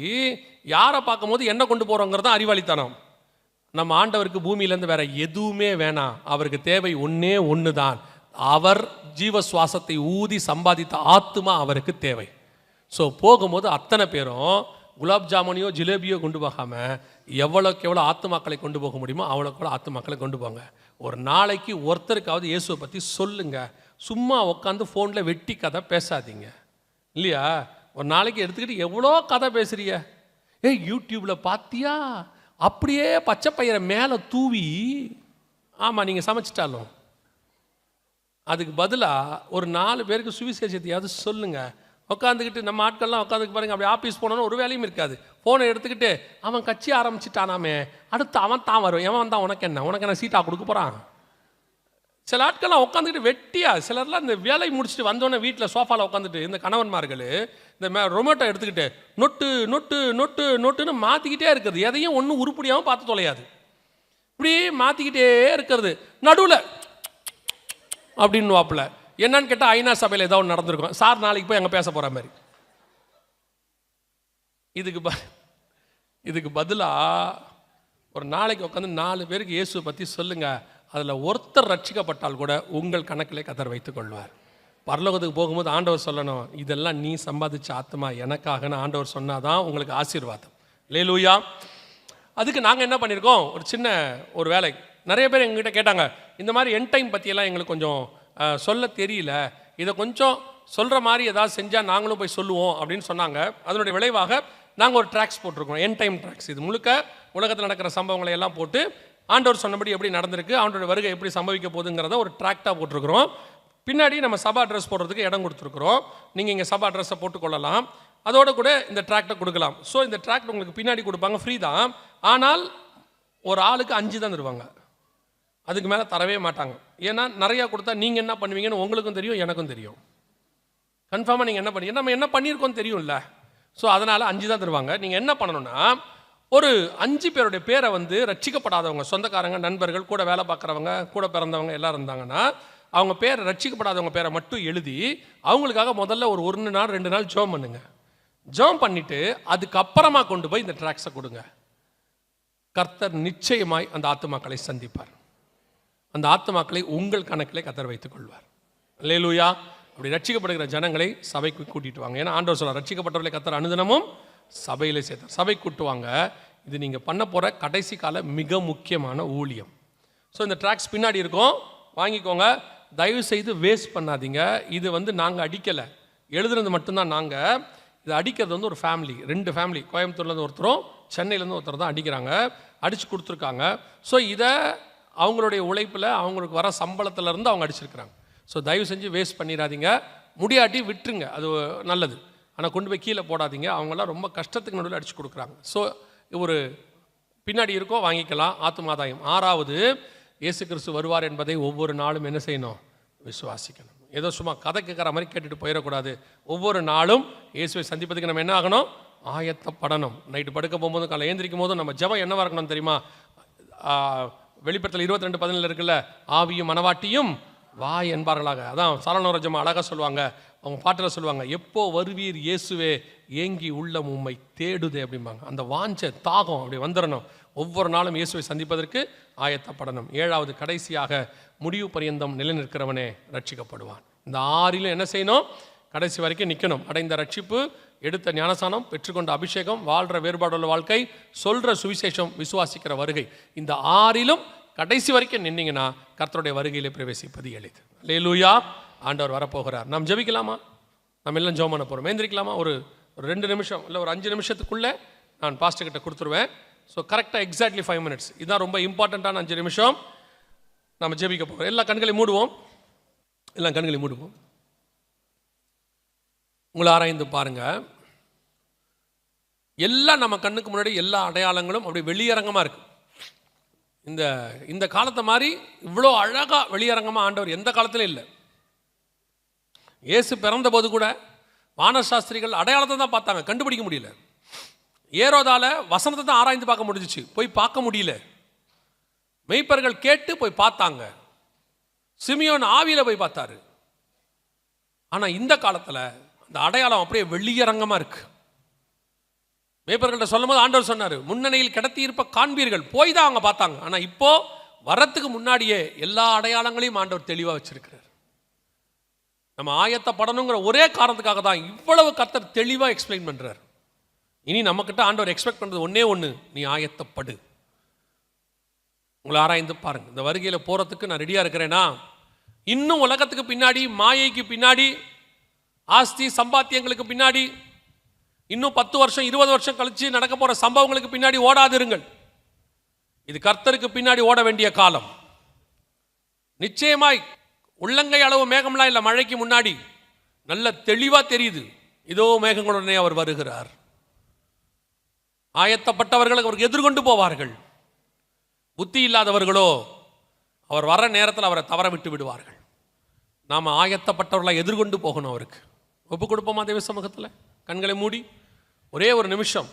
S2: யாரை பார்க்கும்போது என்ன கொண்டு போகிறோங்கிறது தான் அறிவாளித்தனம். நம்ம ஆண்டவருக்கு பூமியிலேருந்து வேற எதுவுமே வேணாம். அவருக்கு தேவை ஒன்றே ஒன்று தான். அவர் ஜீவ சுவாசத்தை ஊதி சம்பாதித்த ஆத்மா அவருக்கு தேவை. ஸோ போகும்போது அத்தனை பேரும் குலாப் ஜாமுனையோ ஜிலேபியோ கொண்டு போகாமல் எவ்வளோக்கு எவ்வளோ ஆத்மாக்களை கொண்டு போக முடியுமோ அவ்வளோக்கு எவ்வளோ ஆத்மாக்களை கொண்டு போங்க. ஒரு நாளைக்கு ஒருத்தருக்காவது இயேசுவை பற்றி சொல்லுங்க. சும்மா உட்காந்து ஃபோனில் வெட்டி கதை பேசாதீங்க இல்லையா? ஒரு நாளைக்கு எடுத்துக்கிட்டு எவ்வளோ கதை பேசுறீங்க. யூடியூப்பில் பார்த்தியா, அப்படியே பச்சை பயிரை மேலே தூவி, ஆமாம் நீங்கள் சமைச்சிட்டாலும் அதுக்கு பதிலாக ஒரு 4 பேருக்கு சுவிசேஷத்தையாவது சொல்லுங்கள். உட்காந்துக்கிட்டு நம்ம ஆட்கள்லாம் உட்காந்துக்கு பாருங்கள், அப்படி ஆஃபீஸ் போனோன்னு ஒரு வேலையும் இருக்காது. ஃபோனை எடுத்துக்கிட்டு அவன் கட்சி ஆரம்பிச்சிட்டானாமே, அடுத்து அவன் தான் வரும், எவன் தான் உனக்கு என்ன சீட்டாக கொடுக்க போகிறான். சில ஆட்கள்லாம் உட்காந்துக்கிட்டு வெட்டியா, சிலர்லாம் இந்த வேலை முடிச்சுட்டு வந்தோடனே வீட்டில் சோஃபாவில் உட்காந்துட்டு இந்த கணவன்மார்கள் இந்த ரொமேட்டோ எடுத்துக்கிட்டு நொட்டு நொட்டு நொட்டு நொட்டுன்னு மாற்றிக்கிட்டே இருக்கிறது. எதையும் ஒன்றும் உருப்படியாகவும் பார்த்து தொலையாது. இப்படி மாற்றிக்கிட்டே இருக்கிறது. நடுவில் அப்படின்னு வாப்பில் என்னன்னு கேட்டால் ஐநா சபையில் ஏதாவது ஒன்று நடந்திருக்கும். சார் நாளைக்கு போய் அங்கே பேச போகிற மாதிரி. இதுக்கு பதிலாக ஒரு நாளைக்கு உட்காந்து 4 பேருக்கு இயேசுவை பற்றி சொல்லுங்கள். அதில் ஒருத்தர் ரட்சிக்கப்பட்டால் கூட உங்கள் கணக்கிலே கத்தர் வைத்துக் கொள்வார். பரலோகத்துக்கு போகும்போது ஆண்டவர் சொல்லணும், இதெல்லாம் நீ சம்பாதிச்ச ஆத்மா எனக்காகன்னு ஆண்டவர் சொன்னாதான் உங்களுக்கு ஆசீர்வாதம். அல்லேலூயா. அதுக்கு நாங்கள் என்ன பண்ணியிருக்கோம், ஒரு சின்ன ஒரு வேலை. நிறைய பேர் எங்ககிட்ட கேட்டாங்க, இந்த மாதிரி என் டைம் பற்றியெல்லாம் எங்களுக்கு கொஞ்சம் சொல்ல தெரியல, இதை கொஞ்சம் சொல்கிற மாதிரி ஏதாவது செஞ்சால் நாங்களும் போய் சொல்லுவோம் அப்படின்னு சொன்னாங்க. அதனுடைய விளைவாக நாங்கள் ஒரு ட்ராக்ஸ் போட்டிருக்கோம், என் டைம் ட்ராக்ஸ். இது முழுக்க உலகத்தில் நடக்கிற சம்பவங்களை எல்லாம் போட்டு ஆண்டவர் சொன்னபடி எப்படி நடந்திருக்கு, ஆண்டோட வருகை எப்படி சம்பவிக்க போகுதுங்கிறத ஒரு ட்ராக்டாக போட்டிருக்கிறோம். பின்னாடி நம்ம சபா அட்ரஸ் போடுறதுக்கு இடம் கொடுத்துருக்குறோம். நீங்கள் இங்கே சபா அட்ரஸை போட்டுக்கொள்ளலாம், அதோட கூட இந்த ட்ராக்டை கொடுக்கலாம். ஸோ இந்த ட்ராக்ட் உங்களுக்கு பின்னாடி கொடுப்பாங்க, ஃப்ரீ தான். ஆனால் ஒரு ஆளுக்கு 5 தான் தருவாங்க, அதுக்கு மேலே தரவே மாட்டாங்க. ஏன்னா நிறையா கொடுத்தா நீங்கள் என்ன பண்ணுவீங்கன்னு உங்களுக்கும் தெரியும், எனக்கும் தெரியும். கன்ஃபார்மாக நீங்கள் என்ன பண்ணுவீங்க, நம்ம என்ன பண்ணியிருக்கோன்னு தெரியும்ல. ஸோ அதனால் 5 தான் தருவாங்க. நீங்கள் என்ன பண்ணணும்னா, ஒரு 5 பேருடைய பேரை வந்து ரட்சிக்கப்படாதவங்க, சொந்தக்காரங்க, நண்பர்கள், கூட வேலை பார்க்குறவங்க, கூட பிறந்தவங்க எல்லாம் இருந்தாங்கன்னா அவங்க பேரை, ரட்சிக்கப்படாதவங்க பேரை மட்டும் எழுதி அவங்களுக்காக முதல்ல ஒரு 1 நாள் 2 நாள் ஜெபம் பண்ணுங்க. ஜெபம் பண்ணிவிட்டு அதுக்கப்புறமா கொண்டு போய் இந்த ட்ராக்ஸை கொடுங்க. கர்த்தர் நிச்சயமாய் அந்த ஆத்துமாக்களை சந்திப்பார். அந்த ஆத்துமாக்களை உங்கள் கணக்கிலே கர்த்தர் வைத்துக் கொள்வார். அல்லேலூயா. அப்படி ரட்சிக்கப்படுகிற ஜனங்களை சபைக்கு கூட்டிட்டு வாங்க. ஏன்னா ஆண்டவர் சொல்ல ரட்சிக்கப்பட்டவர்களை கர்த்தர் அனுதினமும் சபையிலே சேர்த்தார். சபை கூட்டுவாங்க. இது நீங்கள் பண்ண போகிற கடைசி கால மிக முக்கியமான ஊழியம். ஸோ இந்த ட்ராக்ஸ் பின்னாடி இருக்கும், வாங்கிக்கோங்க. தயவு செய்து வேஸ்ட் பண்ணாதீங்க. இது நாங்கள் அடிக்கலை, எழுதுறது மட்டும்தான். நாங்கள் இது அடிக்கிறது ஒரு ஃபேமிலி, 2 ஃபேமிலி, கோயம்புத்தூர்லேருந்து ஒருத்தரும் சென்னையிலேருந்து ஒருத்தர் தான் அடிக்கிறாங்க, அடித்து கொடுத்துருக்காங்க. ஸோ இதை அவங்களுடைய உழைப்பில் அவங்களுக்கு வர சம்பளத்திலேருந்து அவங்க அடிச்சிருக்கிறாங்க. ஸோ தயவு செஞ்சு வேஸ்ட் பண்ணிடாதீங்க. முடியாட்டி விட்டுருங்க, அது நல்லது. ஆனால் கொண்டு போய் கீழே போடாதீங்க. அவங்களாம் ரொம்ப கஷ்டத்துக்கு நடுவில் அடித்து கொடுக்குறாங்க. ஸோ ஒரு பின்னாடி இருக்கோ, வாங்கிக்கலாம். ஆத்துமாதாயம். 6வது, இயேசு கிறிஸ்து வருவார் என்பதை ஒவ்வொரு நாளும் என்ன செய்யணும்? விசுவாசிக்கணும். ஏதோ சும்மா கதை கேட்குற மாதிரி கேட்டுட்டு போயிடக்கூடாது. ஒவ்வொரு நாளும் இயேசுவை சந்திப்பதுக்கு நம்ம என்ன ஆகணும்? ஆயத்தப்படணும். நைட்டு படுக்க போகும்போது, காலை ஏந்திரிக்கும் போதும் நம்ம ஜெபம் என்னவா இருக்கணும் தெரியுமா? வெளிப்படுத்தல் 22:17 இருக்குல்ல, ஆவியும் மனவாட்டியும் வாய் என்பார்களாக. அதான் சாலனோரஜமா அழகாக சொல்லுவாங்க, அவங்க பாட்டில் சொல்லுவாங்க, எப்போ வருவீர் இயேசுவே, ஏங்கி உள்ளம் உம்மை தேடுதே அப்படிம்பாங்க. அந்த வாஞ்ச தாகம் அப்படி வந்துடணும். ஒவ்வொரு நாளும் இயேசுவை சந்திப்பதற்கு ஆயத்தப்படணும். 7வது, கடைசியாக, முடிவு பரியந்தம் நிலைநிற்கிறவனே ரட்சிக்கப்படுவான். இந்த 6லும் என்ன செய்யணும்? கடைசி வரைக்கும் நிற்கணும். அடைந்த ரட்சிப்பு, எடுத்த ஞானசானம், பெற்றுக்கொண்ட அபிஷேகம், வாழ்கிற வேறுபாடுள்ள வாழ்க்கை, சொல்கிற சுவிசேஷம், விசுவாசிக்கிற வருகை, இந்த 6லும் கடைசி வரைக்கும் நின்னீங்கன்னா கர்த்தருடைய வருகையிலே பிரவேசிப்பது எளிது. அல்லேலூயா. ஆண்டவர் வரப்போகிறார். நாம் ஜெபிக்கலாமா? நம்ம எல்லாம் ஜெபம் பண்ண போகிறோம். ஏந்திரிக்கலாமா? ஒரு 2 நிமிஷம் இல்லை ஒரு 5 நிமிஷத்துக்குள்ளே நான் பாஸ்டர் கிட்ட கொடுத்துருவேன். ஸோ கரெக்டாக எக்ஸாக்ட்லி 5 minutes. இதுதான் ரொம்ப இம்பார்ட்டண்ட்டான 5 நிமிஷம். நம்ம ஜெபிக்க போகிறோம். எல்லா கண்களையும் மூடுவோம். எல்லாம் கண்களையும் மூடுவோம். உங்களை ஆராய்ந்து பாருங்க. எல்லாம் நம்ம கண்ணுக்கு முன்னாடி எல்லா அடையாளங்களும் அப்படி வெளியரங்கமாக இருக்கு. இந்த காலத்தை மாதிரி இவ்வளோ அழகாக வெளியரங்கமாக ஆண்டவர் எந்த காலத்திலும் இல்லை. இயேசு பிறந்த போது கூட வானசாஸ்திரிகள் அடையாளத்தை தான் பார்த்தாங்க, கண்டுபிடிக்க முடியல. ஏரோதால வசனத்தை தான் ஆராய்ந்து பார்க்க முடிஞ்சிச்சு, போய் பார்க்க முடியல. மெய்ப்பர்கள் கேட்டு போய் பார்த்தாங்க. சிமியோன் ஆவியில் போய் பார்த்தாரு. ஆனால் இந்த காலத்தில் அந்த அடையாளம் அப்படியே வெளியரங்கமாக இருக்கு. மேய்ப்பர்கள்ட்ட சொல்லும் போது ஆண்டவர் சொன்னார், முன்னணியில் கிடத்தி இருப்ப காண்பீர்கள். போய் தான் அவங்க பார்த்தாங்க. ஆனால் இப்போ வரத்துக்கு முன்னாடியே எல்லா அடையாளங்களையும் ஆண்டவர் தெளிவாக வச்சிருக்கிறார். நம்ம ஆயத்தப்படணுங்கிற ஒரே காரணத்துக்காக தான் இவ்வளவு கர்த்தர் தெளிவாக எக்ஸ்பிளைன் பண்ணுறார். இனி நம்மக்கிட்ட ஆண்டவர் எக்ஸ்பெக்ட் பண்ணுறது ஒன்னே ஒன்று, நீ ஆயத்தப்படு. உங்களை ஆராய்ந்து பாருங்க. இந்த வருகையில் போகிறதுக்கு நான் ரெடியாக இருக்கிறேன்னா, இன்னும் உலகத்துக்கு பின்னாடி, மாயைக்கு பின்னாடி, ஆஸ்தி சம்பாத்தியங்களுக்கு பின்னாடி, இன்னும் 10 வருஷம் 20 வருஷம் கழிச்சு நடக்க போற சம்பவங்களுக்கு பின்னாடி ஓடாதிருங்கள். இது கர்த்தருக்கு பின்னாடி ஓட வேண்டிய காலம். நிச்சயமாய் உள்ளங்கை அளவு மேகம்லாம் இல்லை, மழைக்கு முன்னாடி நல்ல தெளிவா தெரியுது, இதோ மேகங்களுடனே அவர் வருகிறார். ஆயத்தப்பட்டவர்கள் அவருக்கு எதிர்கொண்டு போவார்கள். புத்தி இல்லாதவர்களோ அவர் வர நேரத்தில் அவரை தவற விட்டு விடுவார்கள். நாம் ஆயத்தப்பட்டவர்களை எதிர்கொண்டு போகணும். அவருக்கு ஒப்பு கொடுப்போமா தேவ சமூகத்தில்? கண்களை மூடி ஒரே ஒரு நிமிஷம்.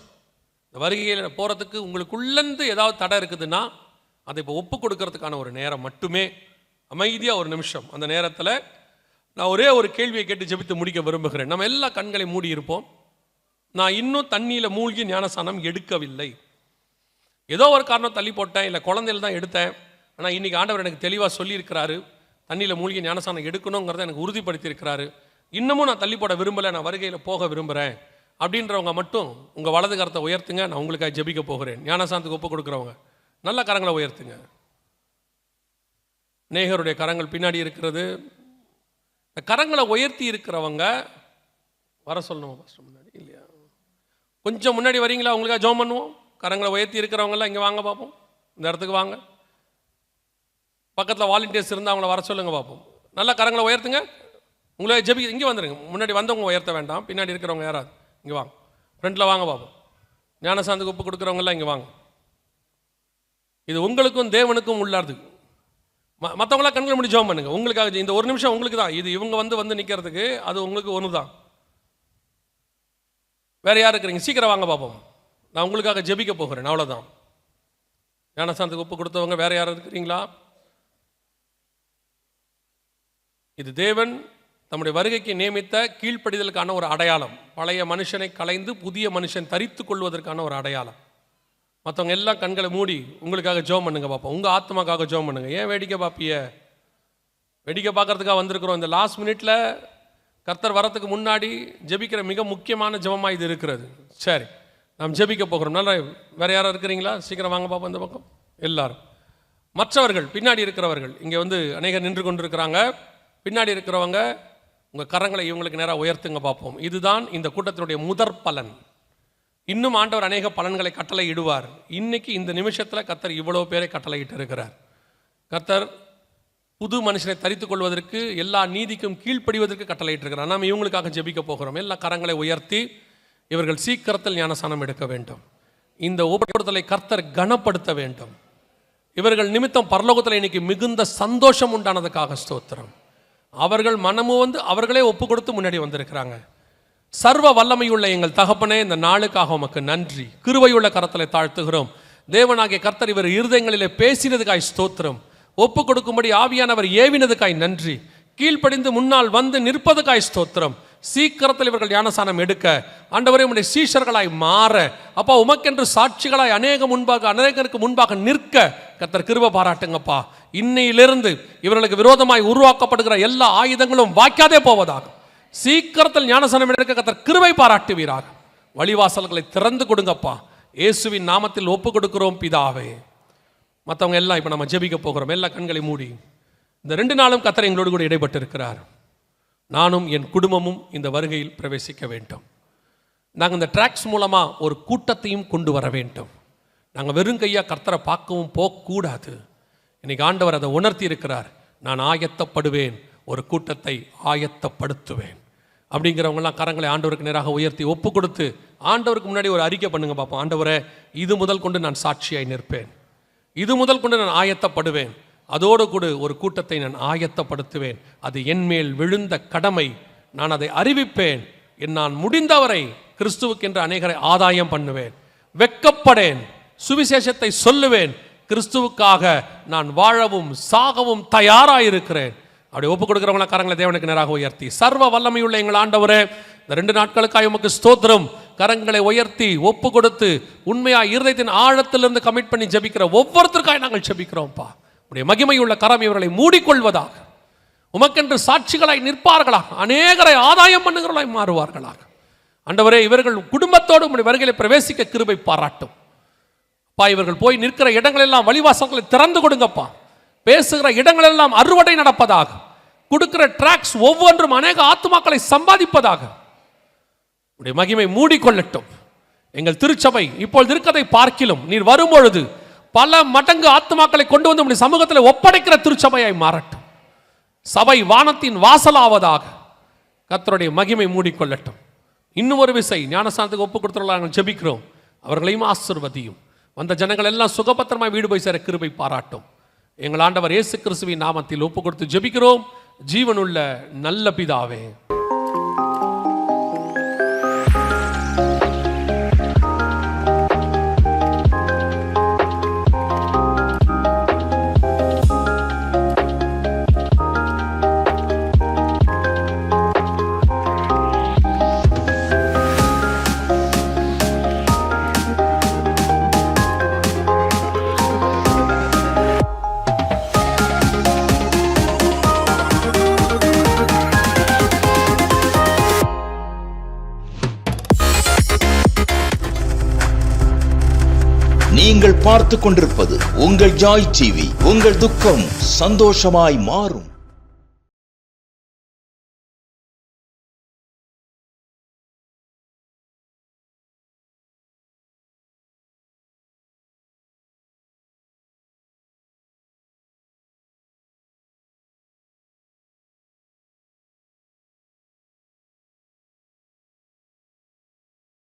S2: இந்த வருகையில் போகிறதுக்கு உங்களுக்குள்ளேருந்து ஏதாவது தடை இருக்குதுன்னா அதை இப்போ ஒப்பு கொடுக்கறதுக்கான ஒரு நேரம் மட்டுமே. அமைதியாக ஒரு நிமிஷம். அந்த நேரத்தில் நான் ஒரே ஒரு கேள்வியை கேட்டு ஜெபித்து முடிக்க விரும்புகிறேன். நம்ம எல்லா கண்களை மூடி இருப்போம். நான் இன்னும் தண்ணியில் மூழ்கி ஞானசானம் எடுக்கவில்லை. ஏதோ ஒரு காரணம் தள்ளி போட்டேன், இல்லை குழந்தையில் தான் எடுத்தேன். ஆனால் இன்றைக்கி ஆண்டவர் எனக்கு தெளிவாக சொல்லியிருக்கிறாரு, தண்ணியில் மூழ்கி ஞானசானம் எடுக்கணுங்கிறத எனக்கு உறுதிப்படுத்தியிருக்கிறாரு. இன்னமும் நான் தள்ளி போட விரும்பலை, நான் வருகையில் போக விரும்புகிறேன் அப்படின்றவங்க மட்டும் உங்கள் வலது கரத்தை உயர்த்துங்க. நான் உங்களுக்காக ஜெபிக்க போகிறேன். ஞானசானத்துக்கு ஒப்பு கொடுக்குறவங்க நல்ல கரங்களை உயர்த்துங்க. நேகருடைய கரங்கள் பின்னாடி இருக்கிறது. இந்த கரங்களை உயர்த்தி இருக்கிறவங்க வர சொல்லணுமா பாஸ்டர்? முன்னாடி இல்லையா? கொஞ்சம் முன்னாடி வரீங்களா? உங்களுக்காக ஜெபம் பண்ணுவோம். கரங்களை உயர்த்தி இருக்கிறவங்களாம் இங்கே வாங்க பார்ப்போம். இந்த இடத்துக்கு வாங்க. பக்கத்தில் வாலண்டியர்ஸ் இருந்தால் அவங்கள வர சொல்லுங்க பார்ப்போம். நல்லா கரங்களை உயர்த்துங்க. உங்களை ஜெபி இங்கே வந்துடுங்க. முன்னாடி வந்தவங்க உயர்த்த வேண்டாம். பின்னாடி இருக்கிறவங்க யாராவது இங்கே வாங்க, ஃப்ரண்ட்டில் வாங்க பார்ப்போம். ஞானசாந்துக்கு ஒப்பு கொடுக்குறவங்களாம் இங்கே வாங்க. இது உங்களுக்கும் தேவனுக்கும் உள்ளாது. மற்றவங்களாம் கண்களை மூடி ஜெபம் பண்ணுங்க. உங்களுக்காக இந்த ஒரு நிமிஷம் உங்களுக்கு தான். இது இவங்க வந்து நிற்கிறதுக்கு அது உங்களுக்கு ஒன்று தான். வேற யார் இருக்கிறீங்க? சீக்கிரம் வாங்க பார்ப்போம். நான் உங்களுக்காக ஜெபிக்க போகிறேன், அவ்வளோதான். ஞானசாந்துக்கு ஒப்பு கொடுத்தவங்க வேற யாரும் இருக்கிறீங்களா? இது தேவன் தம்முடைய வருகைக்கு நியமித்த கீழ்ப்படிதலுக்கான ஒரு அடையாளம். பழைய மனுஷனை களைந்து புதிய மனுஷன் தரித்து கொள்வதற்கான ஒரு அடையாளம். மற்றவங்க எல்லாம் கண்களை மூடி உங்களுக்காக ஜெபம் பண்ணுங்க பார்ப்போம். உங்கள் ஆத்மாக்காக ஜெபம் பண்ணுங்க. ஏன் வேடிக்கை பார்ப்பிய? வேடிக்கை பார்க்கறதுக்காக வந்திருக்கிறோம். இந்த லாஸ்ட் மினிட்ல கர்த்தர் வரத்துக்கு முன்னாடி ஜெபிக்கிற மிக முக்கியமான ஜெபமாக இது இருக்கிறது. சரி, நாம் ஜெபிக்க போகிறோம். நல்லா, வேறு யாரும் இருக்கிறீங்களா? சீக்கிரம் வாங்க பாப்போம் இந்த பக்கம். எல்லாரும் மற்றவர்கள் பின்னாடி இருக்கிறவர்கள் இங்கே அநேகர் நின்று கொண்டு இருக்கிறாங்க. பின்னாடி இருக்கிறவங்க உங்கள் கரங்களை இவங்களுக்கு நேராக உயர்த்துங்க பார்ப்போம். இதுதான் இந்த கூட்டத்தினுடைய முதற் பலன். இன்னும் ஆண்டவர் அநேக பலன்களை கட்டளை இடுவார். இன்னைக்கு இந்த நிமிஷத்தில் கர்த்தர் இவ்வளோ பேரை கட்டளையிட்டு இருக்கிறார். கர்த்தர் புது மனுஷனை தரித்துக் கொள்வதற்கு, எல்லா நீதிக்கும் கீழ்ப்படிவதற்கு கட்டளையிட்டு இருக்கிறார். நாம் இவங்களுக்காக ஜெபிக்க போகிறோம். எல்லா கரங்களை உயர்த்தி இவர்கள் சீக்கிரத்தில் ஞானசானம் எடுக்க வேண்டும். இந்த ஒப்புதலை கர்த்தர் கனப்படுத்த வேண்டும். இவர்கள் நிமித்தம் பரலோகத்தில் இன்னைக்கு மிகுந்த சந்தோஷம் உண்டானதுக்காக ஸ்தோத்திரம். அவர்கள் மனமும் அவர்களே ஒப்பு கொடுத்து முன்னாடி வந்திருக்கிறாங்க. சர்வ வல்லமையுள்ள எங்கள் தகப்பனே, இந்த நாளுக்காக உமக்கு நன்றி. கிருபையுள்ள கரத்தலை தாழ்த்துகிறோம். தேவனாகிய கர்த்தர் இவர் இருதயங்களிலே பேசினதுக்காய் ஸ்தோத்திரம். ஒப்பு கொடுக்கும்படி ஆவியானவர் ஏவினதுக்காய் நன்றி. கீழ்ப்படிந்து முன்னால் வந்து நிற்பதுக்காய் ஸ்தோத்திரம். சீக்கிரத்தில் இவர்கள் ஞானசானம் எடுக்க ஆண்டவரே உம்முடைய சீஷர்களாய் மாற, அப்பா உமக்கென்று சாட்சிகளாய் அநேகருக்கு முன்பாக நிற்க கர்த்தர் கிருபை பாராட்டுங்கப்பா. இன்னையிலிருந்து இவர்களுக்கு விரோதமாய் உருவாக்கப்படுகிற எல்லா ஆயுதங்களும் வாய்க்காதே போவதாக. சீக்கிரத்தில் ஞானசானம் எடுக்க கர்த்தர் கிருபை பாராட்டுவீராக. வழிவாசல்களை திறந்து கொடுங்கப்பா. இயேசுவின் நாமத்தில் ஒப்பு கொடுக்கிறோம் பிதாவே. மற்றவங்க எல்லாம் இப்போ நம்ம ஜெபிக்க போகிறோம். எல்லா கண்களை மூடி. இந்த 2 நாளும் கர்த்தர் எங்களோடு கூட இடைப்பட்டு இருக்கிறார். நானும் என் குடும்பமும் இந்த வருகையில் பிரவேசிக்க வேண்டும். நாங்கள் இந்த ட்ராக்ஸ் மூலமாக ஒரு கூட்டத்தையும் கொண்டு வர வேண்டும். நாங்கள் வெறும் கையாக கர்த்தரை பார்க்கவும் போகக்கூடாது. இன்னைக்கு ஆண்டவர் அதை உணர்த்தி இருக்கிறார். நான் ஆயத்தப்படுவேன், ஒரு கூட்டத்தை ஆயத்தப்படுத்துவேன். அப்படிங்கிறவங்களாம் கரங்களை ஆண்டவருக்கு நேராக உயர்த்தி ஒப்பு கொடுத்து ஆண்டவருக்கு முன்னாடி ஒரு அறிக்கை பண்ணுங்க பார்ப்போம். ஆண்டவரே, இது முதல் கொண்டு நான் சாட்சியாய் நிற்பேன். இது முதல் கொண்டு நான் ஆயத்தப்படுவேன். அதோடு கூட ஒரு கூட்டத்தை நான் ஆயத்தப்படுத்துவேன். அது என்மேல் விழுந்த கடமை. நான் அதை அறிவிப்பேன். நான் முடிந்தவரை கிறிஸ்துவுக்கென்று அநேகரை ஆதாயம் பண்ணுவேன். வெட்கப்படேன், சுவிசேஷத்தை சொல்லுவேன். கிறிஸ்துவுக்காக நான் வாழவும் சாகவும் தயாராயிருக்கிறேன். அப்படி ஒப்பு கொடுக்கிறவங்கள கரங்களை தேவனுக்கு நேராக உயர்த்தி, சர்வ வல்லமையுள்ள எங்கள் ஆண்டவரே, இந்த 2 நாட்களுக்காக உமக்கு ஸ்தோத்திரம். கரங்களை உயர்த்தி ஒப்பு கொடுத்து உண்மையா இருதயத்தின் ஆழத்திலிருந்து கமிட் பண்ணி ஜெபிக்கிற ஒவ்வொருத்தருக்காக நாங்கள் ஜெபிக்கிறோம்ப்பா. உடைய மகிமையுள்ள கரம் இவர்களை மூடிக்கொள்வதாக. உமக்கென்று சாட்சிகளாய் நிற்பார்களாக. அநேகரை ஆதாயம் பண்ணுகிறவர்களாய் மாறுவார்களாக. ஆண்டவரே, இவர்கள் குடும்பத்தோடு உடைய வருகையில பிரவேசிக்க கிருபை பாராட்டும். பா, இவர்கள் போய் நிற்கிற இடங்களெல்லாம் வழிவாசல்களை திறந்து கொடுங்கப்பா. பேசுகிற இடங்களெல்லாம் அறுவடை நடப்பதாக. கொடுக்கிற டிராக்ஸ் ஒவ்வொன்றும் அநேக ஆத்துமாக்களை சம்பாதிப்பதாக. உடைய மகிமை மூடிக்கொள்ளட்டும். எங்கள் திருச்சபை இப்பொழுது இருக்கதை பார்க்கிலும் நீர் வரும்பொழுது பல மடங்கு ஆத்துமாக்களை கொண்டு வந்து உடைய சமூகத்தில் ஒப்படைக்கிற திருச்சபையாய் மாறட்டும். சபை வானத்தின் வாசலாவதாக. கர்த்தருடைய மகிமை மூடிக்கொள்ளட்டும். இன்னும் ஒரு விசை ஞானஸ்நானத்துக்கு ஒப்பு கொடுத்துள்ள நாங்கள் ஜெபிக்கிறோம். அவர்களையும் ஆசீர்வதியும். வந்த ஜனங்கள் எல்லாம் சுகபத்திரமாய் வீடு போய் சேர கிருபை பாராட்டும். எங்கள் ஆண்டவர் இயேசு கிறிஸ்துவின் நாமத்தில் ஒப்பு கொடுத்து ஜெபிக்கிறோம் ஜீவனுள்ள நல்ல பிதாவே.
S3: நீங்கள் பார்த்துக் கொண்டிருப்பது உங்கள் ஜாய் டிவி. உங்கள் துக்கம் சந்தோஷமாய் மாறும்.